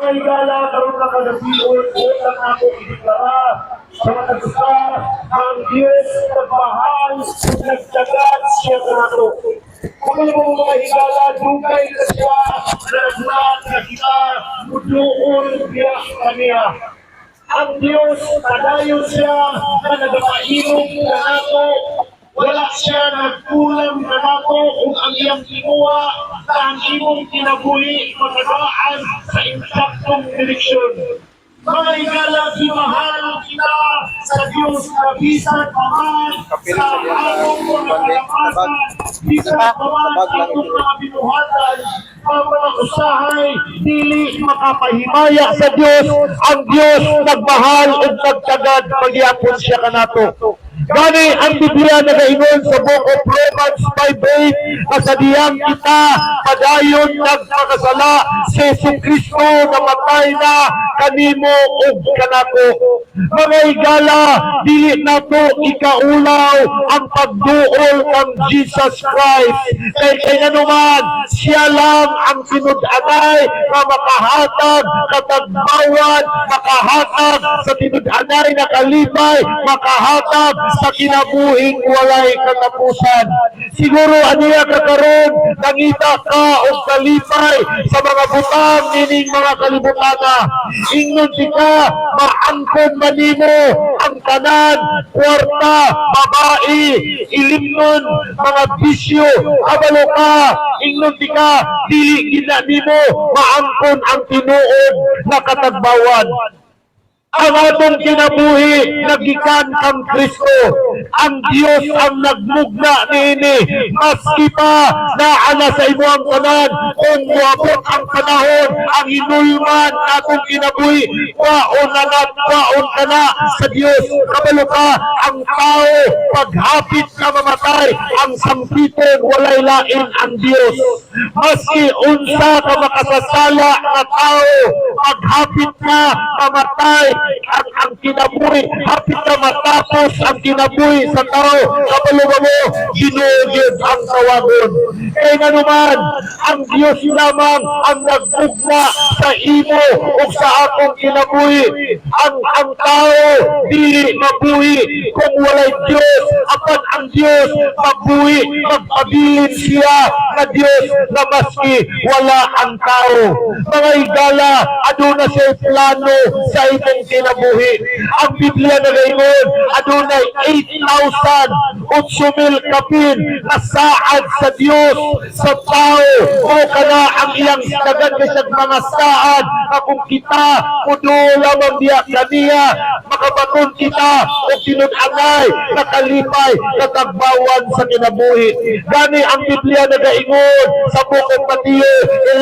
Ay gala karon na kagabion utang ako ideklara sa matagusta ang Diyos nagmahal nagdagat siya kanato. Kung mo mga higala dugay na siya naglahat na kita muduon biya kaniya. Ang Diyos padayon siya na nagapahilog na nato. Wala siya nagkulang na nato kung ang iyang kinuha na ang imong kinabuhi magagaan sa insaktong direksyon. Mga higala, gimahal kita sa Diyos na bisan paman sa harong mga kalamasan, bisan paman atong mga binuhatan, mga usahay, dili makapahimaya sa Diyos. Ang Diyos nagmahal ug nagtagad pagyapon siya kanato. Gani ang Biblia nagaingon sa Book of Romans 5:8 sa diyang kita padayon nagpakasala si Jesucristo namatay na kanimo ug kanako. Mga higala, dili nato ikaulaw ang pagduol kang Jesus Christ. Kay naman siya lang ang tinud-anay na makahatag katagbawan, makahatag sa tinud-anay na kalipay, makahatag sa kinabuhing walay katapusan. Siguro aniya kakaron nangita ka og kalipay sa mga butang nining mga kalibutana. Ingnon ka maangkon manimo ang tanan, kwarta, babae, ilimnon, mga bisyo, abalo ka. Ingnon ka dili gina nimo maangkon ang tinuod na katagbawan. Ang atong kinabuhi nagikan kang Kristo. Ang Dios ang nagmugna niini. Maski pa naana sa imo ang tanan kung moabot ang panahon ang hinulman atong kinabuhi kwaon ka na sa Dios. Kabalo ka ang tao paghapit ka mamatay ang sampiton walay lain ang Dios. Maski unsa ka makasasala na tao paghapit ka mamatay ang kinabuhi, hapit na matapos ang kinabuhi sa tao, kabalo mo, ginugid ang tawagon. Kaya nga naman, ang Diyos lamang ang nagbugna sa imo o sa akong kinabuhi. Ang tao, dili mabuhi kung walay Diyos. Apan ang Diyos, mabuhi, magpabilin siya na Diyos na maski wala ang tao. Mga higala, aduna siya plano sa imong kinabuhi. Ang Biblia nagaingon adunay 8,000 kapin na saad sa Dios sa tao o kana ang iyang dagan kasag mga saad na kung kita kudo lamang diya kaniya makabaton kita o tinud-anay nakalipay katagbawan sa kinabuhi. Gani ang Biblia nagaingon sa Book of Matthew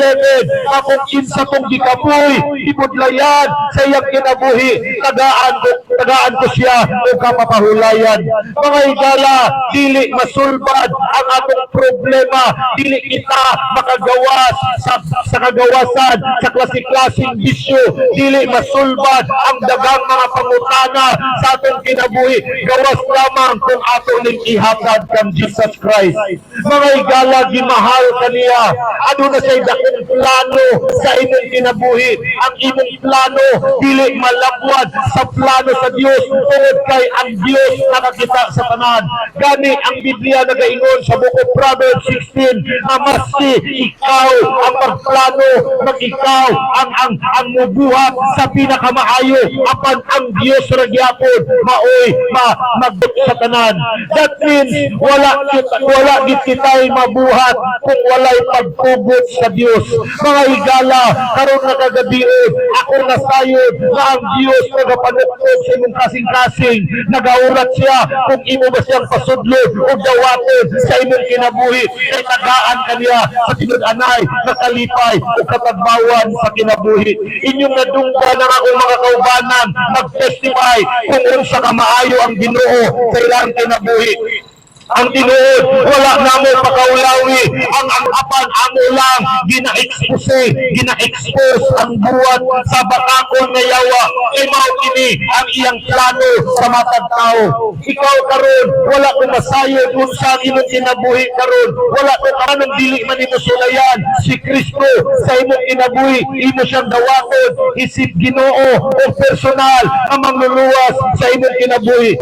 11 na kung kinsa kong gikapoy ibudlayan sa iyang kinabuhi tagaan ko siya o kapapahulayan. Mga higala, dili masulbad ang atong problema, dili kita makagawas sa kagawasan sa klase-klaseng bisyo, dili masulbad ang dagang mga pangutana sa atong kinabuhi, gawas lamang kung ato ning ihatag kang Jesus Christ. Mga higala, gimahal kaniya, ano na say dakong plano sa imong kinabuhi. Ang imong plano dili malabwat sa plano sa Dios tungod kay ang Dios nakakita sa tanan. Gani ang Biblia nagaingon sa Book of Proverbs 16 na maski ikaw ang magplano, ikaw ang mubuhat sa pinakamaayo, apan ang Dios ra gyapon maoy magduk sa tanan. That means wala gid kitay mabuhat kung walay pagtugot sa Dios. Mga higala, karon na kagabion ako nasayod na ang Dios nagapanukod sa imong kasing-kasing, nagaurat siya kung imo ba siyang pasudlod o dawaton sa imong kinabuhi, kay tagaan kaniya sa tinud-anay, nakalipay o katagbawan sa kinabuhi. Inyong nadungga na akong mga kaubanan, mag-testify kung unsa ka maayo ang Ginoo sa ilang kinabuhi. ang tinuod, wala na mo pakaulawi, ang apan amo lang, gina-expose ang buwan sa bakakon nga yawa, kay mao kini ang iyang plano sa matag tao. Ikaw karon, wala ko masayod kung sa imong kinabuhi karon, wala ko kanang dili man imo sulayan, si Kristo sa imong kinabuhi, imo siyang dawaton, isip Ginoo o personal na mangluluwas sa imong kinabuhi.